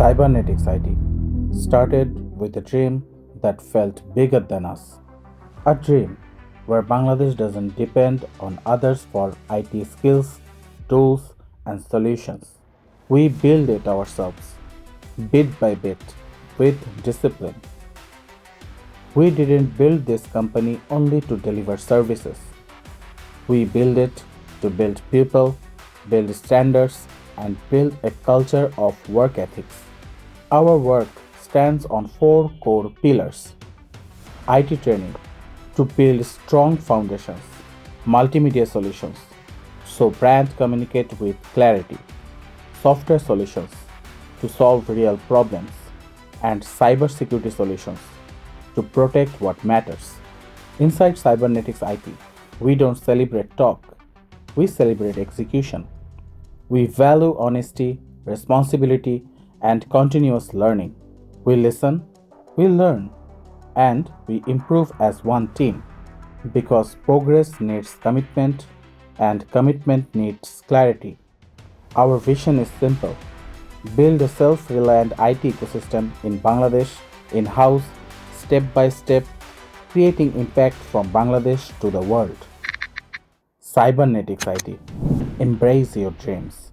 Cybernetics IT started with a dream that felt bigger than us. A dream where Bangladesh doesn't depend on others for IT skills, tools, and solutions. We build it ourselves, bit by bit, with discipline. We didn't build this company only to deliver services. We built it to build people, build standards, and build a culture of work ethics. Our work stands on four core pillars: IT training to build strong foundations, multimedia solutions so brand communicate with clarity, software solutions to solve real problems, and cybersecurity solutions to protect what matters. Inside Cybernetics IT, we don't celebrate talk, we celebrate execution. We value honesty, responsibility, and continuous learning. We listen, we learn, and we improve as one team because progress needs commitment and commitment needs clarity. Our vision is simple: build a self reliant IT ecosystem in Bangladesh, in house, step by step, creating impact from Bangladesh to the world. Cybernetics IT. Embrace your dreams.